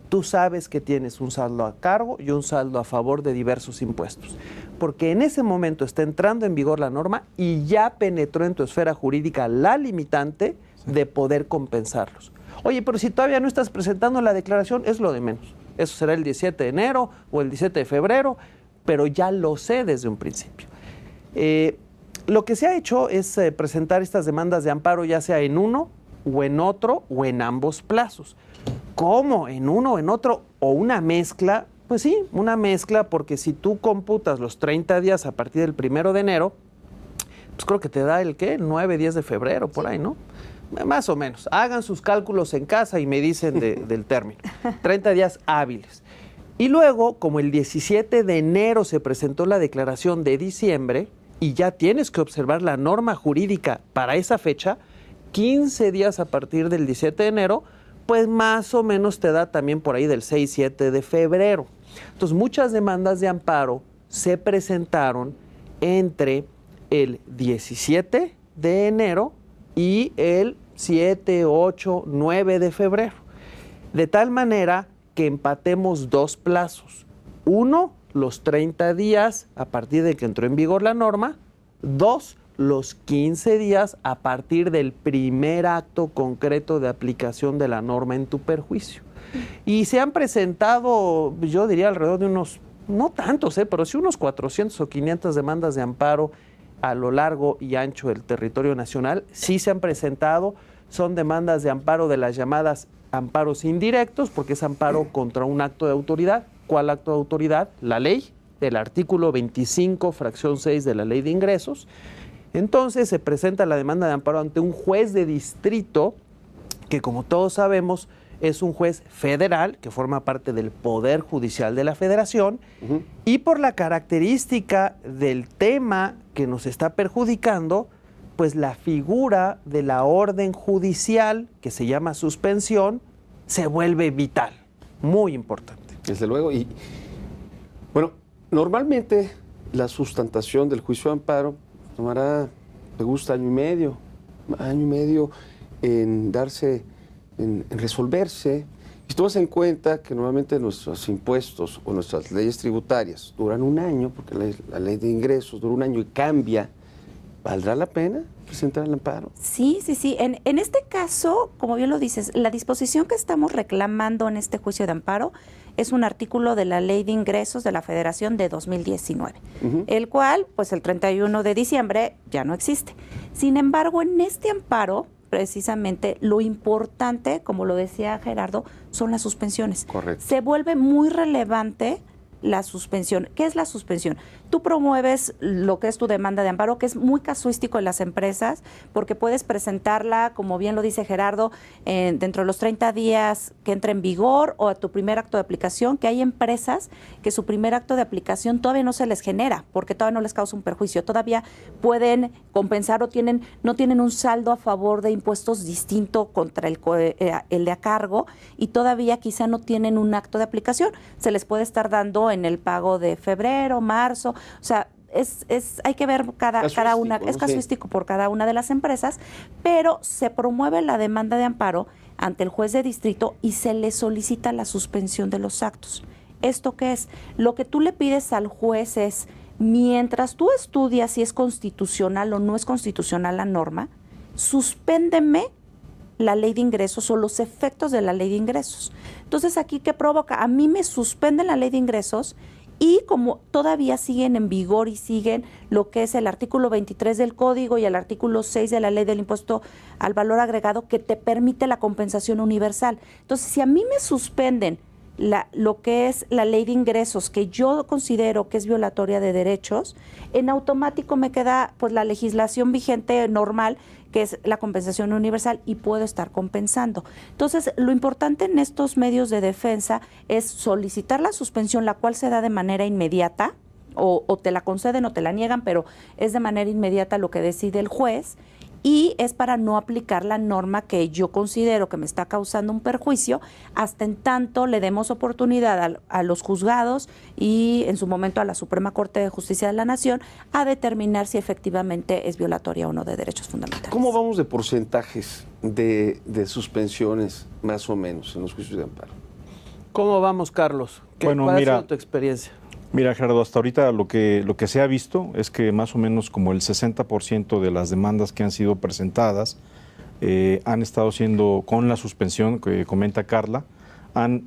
B: tú sabes que tienes un saldo a cargo y un saldo a favor de diversos impuestos. Porque en ese momento está entrando en vigor la norma y ya penetró en tu esfera jurídica la limitante de poder compensarlos. Oye, pero si todavía no estás presentando la declaración, es lo de menos. Eso será el 17 de enero o el 17 de febrero, pero ya lo sé desde un principio. Lo que se ha hecho es presentar estas demandas de amparo ya sea en uno o en otro o en ambos plazos. ¿Cómo? ¿En uno o en otro? ¿O una mezcla? Pues sí, una mezcla, porque si tú computas los 30 días a partir del 1 de enero, pues creo que te da el, ¿qué? 9, 10 de febrero, por ahí, ¿no? Más o menos. Hagan sus cálculos en casa y me dicen del término. 30 días hábiles. Y luego, como el 17 de enero se presentó la declaración de diciembre y ya tienes que observar la norma jurídica para esa fecha, 15 días a partir del 17 de enero, pues más o menos te da también por ahí del 6, 7 de febrero. Entonces, muchas demandas de amparo se presentaron entre el 17 de enero y el 7, 8, 9 de febrero. De tal manera que empatemos dos plazos. Uno, los 30 días a partir de que entró en vigor la norma. Dos, los 15 días a partir del primer acto concreto de aplicación de la norma en tu perjuicio. Y se han presentado, yo diría alrededor de unos, no tantos, pero sí unos 400 o 500 demandas de amparo a lo largo y ancho del territorio nacional. Sí se han presentado, son demandas de amparo de las llamadas amparos indirectos, porque es amparo contra un acto de autoridad. ¿Cuál acto de autoridad? La ley, el artículo 25, fracción 6 de la Ley de Ingresos. Entonces se presenta la demanda de amparo ante un juez de distrito, que como todos sabemos es un juez federal que forma parte del Poder Judicial de la Federación, y por la característica del tema que nos está perjudicando, pues la figura de la orden judicial, que se llama suspensión, se vuelve vital, muy importante.
A: Desde luego, y bueno, normalmente la sustantación del juicio de amparo tomará, me gusta, año y medio en darse, en resolverse. Y tú vas en cuenta que normalmente nuestros impuestos o nuestras leyes tributarias duran un año, porque la ley de ingresos dura un año y cambia. ¿Valdrá la pena presentar el amparo?
C: Sí. En este caso, como bien lo dices, la disposición que estamos reclamando en este juicio de amparo es un artículo de la Ley de Ingresos de la Federación de 2019, el cual, pues el 31 de diciembre ya no existe. Sin embargo, en este amparo, precisamente, lo importante, como lo decía Gerardo, son las suspensiones.
A: Correcto.
C: Se vuelve muy relevante la suspensión. ¿Qué es la suspensión? Tú promueves lo que es tu demanda de amparo, que es muy casuístico en las empresas, porque puedes presentarla, como bien lo dice Gerardo, dentro de los 30 días que entre en vigor o a tu primer acto de aplicación, que hay empresas que su primer acto de aplicación todavía no se les genera, porque todavía no les causa un perjuicio, todavía pueden compensar o no tienen un saldo a favor de impuestos distinto contra el de a cargo, y todavía quizá no tienen un acto de aplicación. Se les puede estar dando en el pago de febrero, marzo, o sea, hay que ver cada una, es casuístico por cada una de las empresas, pero se promueve la demanda de amparo ante el juez de distrito y se le solicita la suspensión de los actos. ¿Esto qué es? Lo que tú le pides al juez es, mientras tú estudias si es constitucional o no es constitucional la norma, suspéndeme la ley de ingresos o los efectos de la ley de ingresos. Entonces, ¿aquí qué provoca? A mí me suspenden la ley de ingresos y como todavía siguen en vigor y siguen lo que es el artículo 23 del Código y el artículo 6 de la Ley del Impuesto al Valor Agregado, que te permite la compensación universal. Entonces, si a mí me suspenden lo que es la ley de ingresos, que yo considero que es violatoria de derechos, en automático me queda pues la legislación vigente normal, que es la compensación universal, y puedo estar compensando. Entonces, lo importante en estos medios de defensa es solicitar la suspensión, la cual se da de manera inmediata, o te la conceden o te la niegan, pero es de manera inmediata lo que decide el juez, y es para no aplicar la norma que yo considero que me está causando un perjuicio, hasta en tanto le demos oportunidad a los juzgados y en su momento a la Suprema Corte de Justicia de la Nación a determinar si efectivamente es violatoria o no de derechos fundamentales.
A: ¿Cómo vamos de porcentajes de suspensiones más o menos en los juicios de amparo?
B: ¿Cómo vamos, Carlos? ¿Cuál ha sido tu experiencia?
D: Mira, Gerardo, hasta ahorita lo que se ha visto es que más o menos como el 60% de las demandas que han sido presentadas han estado siendo, con la suspensión que comenta Carla,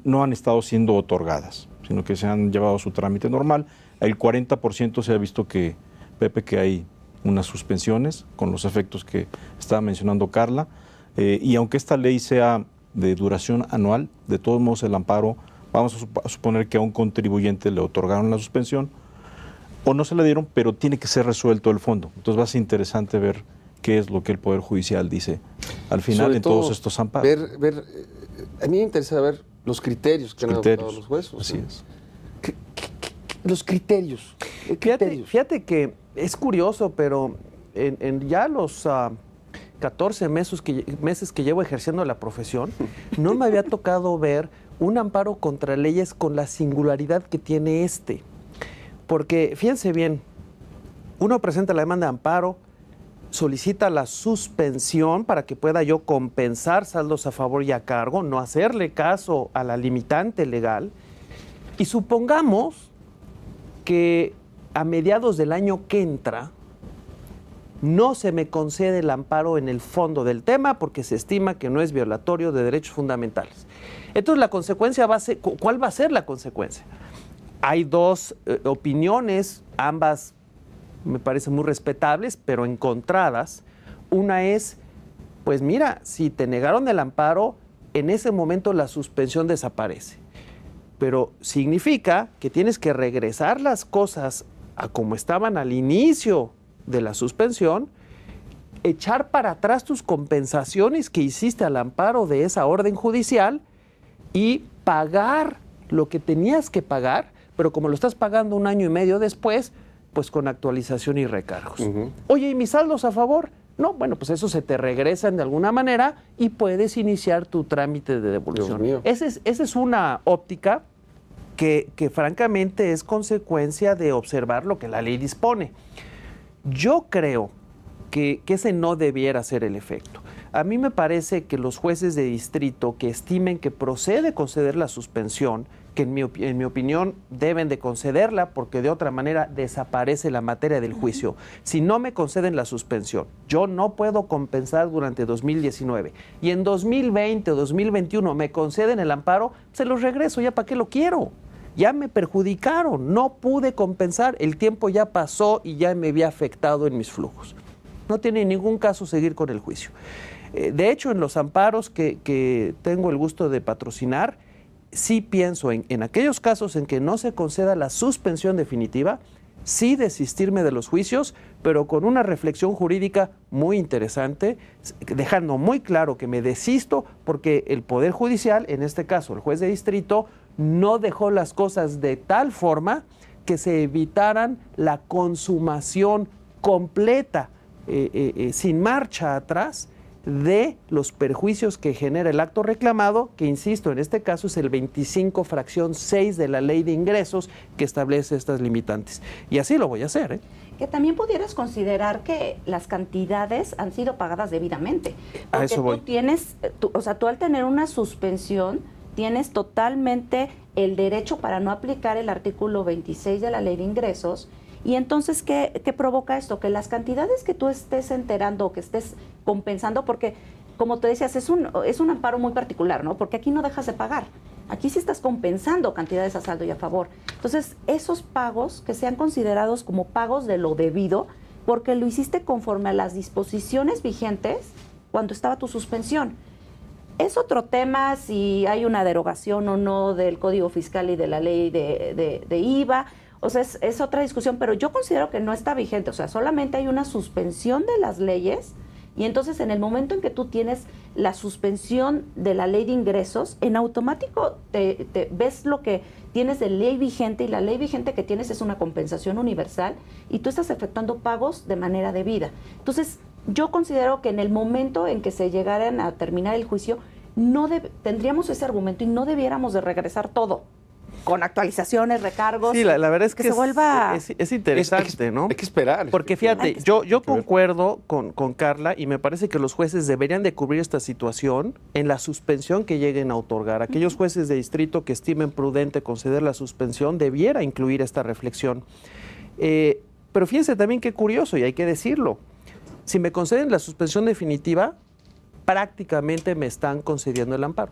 D: no han estado siendo otorgadas, sino que se han llevado su trámite normal. El 40% se ha visto que, Pepe, que hay unas suspensiones con los efectos que estaba mencionando Carla, y aunque esta ley sea de duración anual, de todos modos el amparo, vamos a suponer que a un contribuyente le otorgaron la suspensión o no se la dieron, pero tiene que ser resuelto el fondo. Entonces va a ser interesante ver qué es lo que el Poder Judicial dice al final en todos estos amparos.
A: A mí me interesa ver los criterios que han adoptado los jueces.
D: Así es.
A: Los criterios.
B: Fíjate que es curioso, pero en ya los 14 meses que llevo ejerciendo la profesión, no me había tocado ver un amparo contra leyes con la singularidad que tiene Porque, fíjense bien, uno presenta la demanda de amparo, solicita la suspensión para que pueda yo compensar saldos a favor y a cargo, no hacerle caso a la limitante legal, y supongamos que a mediados del año que entra no se me concede el amparo en el fondo del tema porque se estima que no es violatorio de derechos fundamentales. Entonces, la consecuencia va a ser, ¿cuál va a ser la consecuencia? Hay dos opiniones, ambas me parecen muy respetables, pero encontradas. Una es, pues mira, si te negaron el amparo, en ese momento la suspensión desaparece. Pero significa que tienes que regresar las cosas a como estaban al inicio de la suspensión, echar para atrás tus compensaciones que hiciste al amparo de esa orden judicial y pagar lo que tenías que pagar, pero como lo estás pagando un año y medio después, pues con actualización y recargos. Oye, ¿y mis saldos a favor? No, bueno, pues eso se te regresan de alguna manera y puedes iniciar tu trámite de devolución. Esa es una óptica que francamente es consecuencia de observar lo que la ley dispone. Yo creo que ese no debiera ser el efecto. A mí me parece que los jueces de distrito que estimen que procede conceder la suspensión, que en mi opinión deben de concederla porque de otra manera desaparece la materia del juicio. Si no me conceden la suspensión, yo no puedo compensar durante 2019 y en 2020 o 2021 me conceden el amparo, se los regreso, ¿ya para qué lo quiero? Ya me perjudicaron, no pude compensar, el tiempo ya pasó y ya me había afectado en mis flujos. No tiene ningún caso seguir con el juicio. De hecho, en los amparos que tengo el gusto de patrocinar, sí pienso en aquellos casos en que no se conceda la suspensión definitiva, sí desistirme de los juicios, pero con una reflexión jurídica muy interesante, dejando muy claro que me desisto porque el Poder Judicial, en este caso el juez de distrito, no dejó las cosas de tal forma que se evitaran la consumación completa, sin marcha atrás, de los perjuicios que genera el acto reclamado, que insisto, en este caso es el 25 fracción 6 de la Ley de Ingresos que establece estas limitantes. Y así lo voy a hacer, ¿eh?
C: Que también pudieras considerar que las cantidades han sido pagadas debidamente. Porque
B: a eso voy.
C: Tú tienes, tú al tener una suspensión, tienes totalmente el derecho para no aplicar el artículo 26 de la Ley de Ingresos. Y entonces, ¿qué provoca esto? Que las cantidades que tú estés enterando o que estés compensando, porque, como te decías, es un amparo muy particular, ¿no? Porque aquí no dejas de pagar. Aquí sí estás compensando cantidades a saldo y a favor. Entonces, esos pagos que sean considerados como pagos de lo debido, porque lo hiciste conforme a las disposiciones vigentes cuando estaba tu suspensión. Es otro tema si hay una derogación o no del Código Fiscal y de la ley de IVA. O sea, es otra discusión, pero yo considero que no está vigente. O sea, solamente hay una suspensión de las leyes y entonces en el momento en que tú tienes la suspensión de la Ley de Ingresos, en automático te ves lo que tienes de ley vigente y la ley vigente que tienes es una compensación universal y tú estás efectuando pagos de manera debida. Entonces, yo considero que en el momento en que se llegaran a terminar el juicio, tendríamos ese argumento y no debiéramos de regresar todo con actualizaciones, recargos.
B: Sí, la verdad es que
C: se vuelva...
B: es interesante, ¿no?
A: Hay que esperar.
B: Porque fíjate, yo concuerdo con Carla y me parece que los jueces deberían de cubrir esta situación en la suspensión que lleguen a otorgar. Aquellos jueces de distrito que estimen prudente conceder la suspensión debiera incluir esta reflexión. Pero fíjense también qué curioso, y hay que decirlo. Si me conceden la suspensión definitiva, prácticamente me están concediendo el amparo.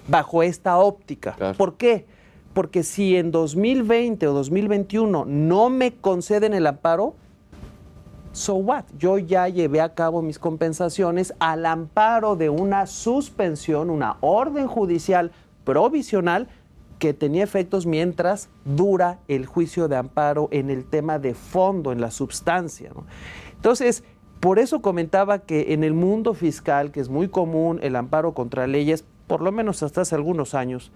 B: Bajo esta óptica.
A: Claro.
B: ¿Por qué? Porque si en 2020 o 2021 no me conceden el amparo, so what? Yo ya llevé a cabo mis compensaciones al amparo de una suspensión, una orden judicial provisional que tenía efectos mientras dura el juicio de amparo en el tema de fondo, en la substancia, ¿no? Entonces, por eso comentaba que en el mundo fiscal, que es muy común el amparo contra leyes, por lo menos hasta hace algunos años,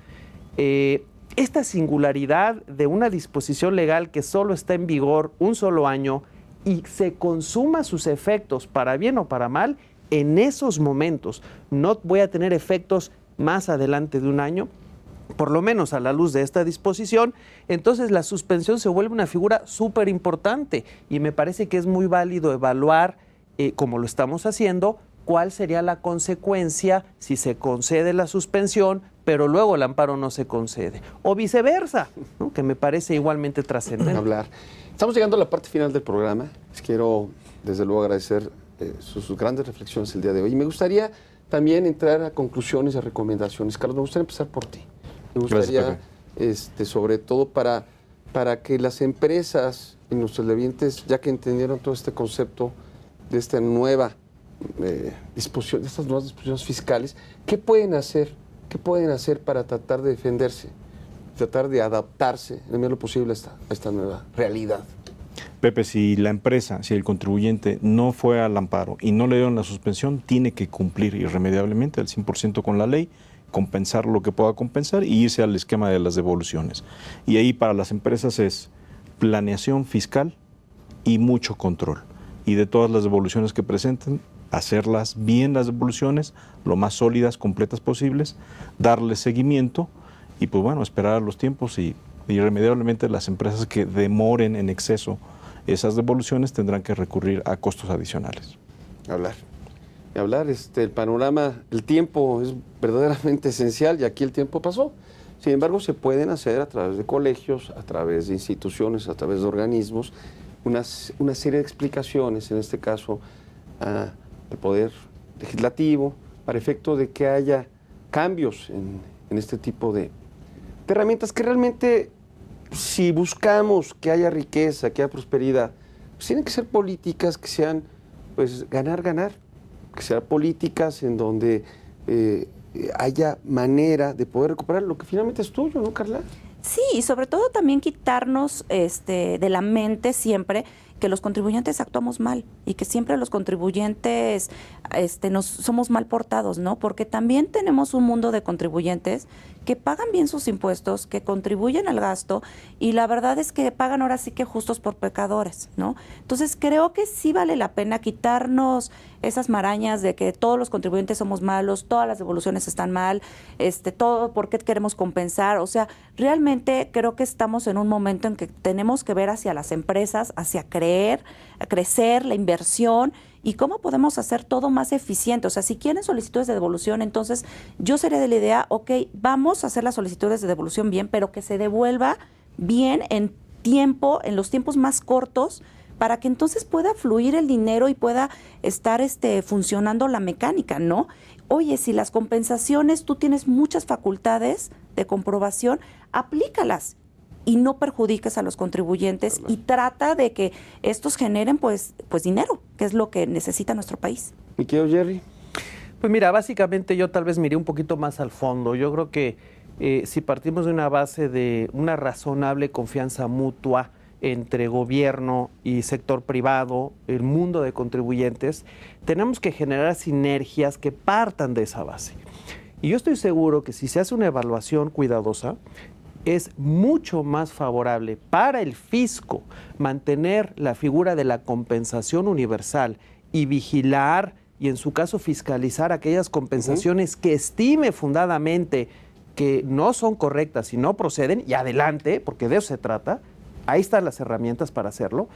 B: esta singularidad de una disposición legal que solo está en vigor un solo año y se consuma sus efectos para bien o para mal, en esos momentos no voy a tener efectos más adelante de un año, por lo menos a la luz de esta disposición, entonces la suspensión se vuelve una figura súper importante y me parece que es muy válido evaluar, como lo estamos haciendo, cuál sería la consecuencia si se concede la suspensión, pero luego el amparo no se concede. O viceversa, ¿no? Que me parece igualmente trascendente.
A: Hablar. Estamos llegando a la parte final del programa. Les quiero, desde luego, agradecer sus grandes reflexiones el día de hoy. Y me gustaría también entrar a conclusiones y recomendaciones. Carlos, me gustaría empezar por ti. Me gustaría, sobre todo, para que las empresas y nuestros televidentes, ya que entendieron todo este concepto de esta nueva disposición, de estas nuevas disposiciones fiscales, ¿qué pueden hacer? ¿Qué pueden hacer para tratar de defenderse, tratar de adaptarse en la medida de lo posible a esta nueva realidad?
D: Pepe, si la empresa, si el contribuyente no fue al amparo y no le dieron la suspensión, tiene que cumplir irremediablemente al 100% con la ley, compensar lo que pueda compensar y irse al esquema de las devoluciones. Y ahí para las empresas es planeación fiscal y mucho control. Y de todas las devoluciones que presenten, hacerlas bien las devoluciones, lo más sólidas, completas posibles, darles seguimiento y pues bueno, esperar a los tiempos y irremediablemente las empresas que demoren en exceso esas devoluciones tendrán que recurrir a costos adicionales.
A: Hablar, el panorama, el tiempo es verdaderamente esencial y aquí el tiempo pasó. Sin embargo, se pueden hacer a través de colegios, a través de instituciones, a través de organismos, una serie de explicaciones, en este caso al Poder Legislativo, para efecto de que haya cambios en este tipo de herramientas que realmente, si buscamos que haya riqueza, que haya prosperidad, pues tienen que ser políticas que sean, pues, ganar, que sean políticas en donde haya manera de poder recuperar lo que finalmente es tuyo, ¿no, Carla?
C: Sí, y sobre todo también quitarnos de la mente siempre que los contribuyentes actuamos mal y que siempre los contribuyentes somos mal portados, ¿no? Porque también tenemos un mundo de contribuyentes que pagan bien sus impuestos, que contribuyen al gasto y la verdad es que pagan ahora sí que justos por pecadores, ¿no? Entonces creo que sí vale la pena quitarnos esas marañas de que todos los contribuyentes somos malos, todas las devoluciones están mal, todo, ¿por qué queremos compensar? O sea, realmente creo que estamos en un momento en que tenemos que ver hacia las empresas, hacia crecer la inversión y cómo podemos hacer todo más eficiente. O sea, si quieren solicitudes de devolución, entonces yo sería de la idea, ok, vamos a hacer las solicitudes de devolución bien, pero que se devuelva bien en tiempo, en los tiempos más cortos, para que entonces pueda fluir el dinero y pueda estar funcionando la mecánica, ¿no? Oye, si las compensaciones, tú tienes muchas facultades de comprobación, aplícalas y no perjudiques a los contribuyentes y trata de que estos generen pues dinero, que es lo que necesita nuestro país.
A: ¿Mi querido Jerry?
B: Pues mira, básicamente yo tal vez miré un poquito más al fondo. Yo creo que si partimos de una base de una razonable confianza mutua entre gobierno y sector privado, el mundo de contribuyentes, tenemos que generar sinergias que partan de esa base. Y yo estoy seguro que si se hace una evaluación cuidadosa, es mucho más favorable para el fisco mantener la figura de la compensación universal y vigilar y en su caso fiscalizar aquellas compensaciones que estime fundadamente que no son correctas y no proceden, y adelante, porque de eso se trata. Ahí están las herramientas para hacerlo,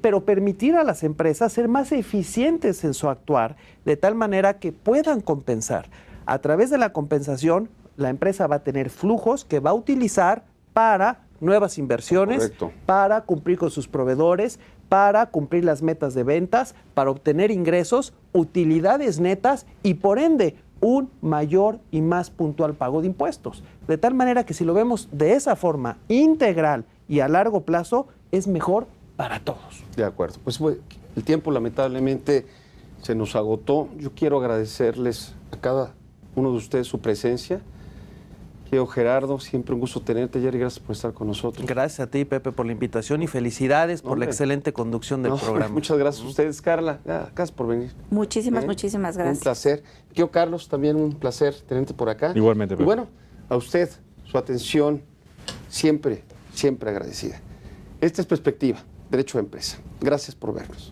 B: pero permitir a las empresas ser más eficientes en su actuar, de tal manera que puedan compensar. A través de la compensación, la empresa va a tener flujos que va a utilizar para nuevas inversiones,
A: correcto,
B: para cumplir con sus proveedores, para cumplir las metas de ventas, para obtener ingresos, utilidades netas y por ende un mayor y más puntual pago de impuestos. De tal manera que si lo vemos de esa forma integral y a largo plazo, es mejor para todos.
A: De acuerdo. Pues el tiempo lamentablemente se nos agotó. Yo quiero agradecerles a cada uno de ustedes su presencia. Querido Gerardo, siempre un gusto tenerte, Jerry, gracias por estar con nosotros.
B: Gracias a ti, Pepe, por la invitación y felicidades por la excelente conducción del programa.
A: Muchas gracias a ustedes, Carla. Gracias por venir.
C: Muchísimas gracias.
A: Un placer. Querido Carlos, también un placer tenerte por acá.
D: Igualmente, Pepe.
A: Y bueno, a usted, su atención siempre agradecida. Esta es Perspectiva, Derecho de Empresa. Gracias por vernos.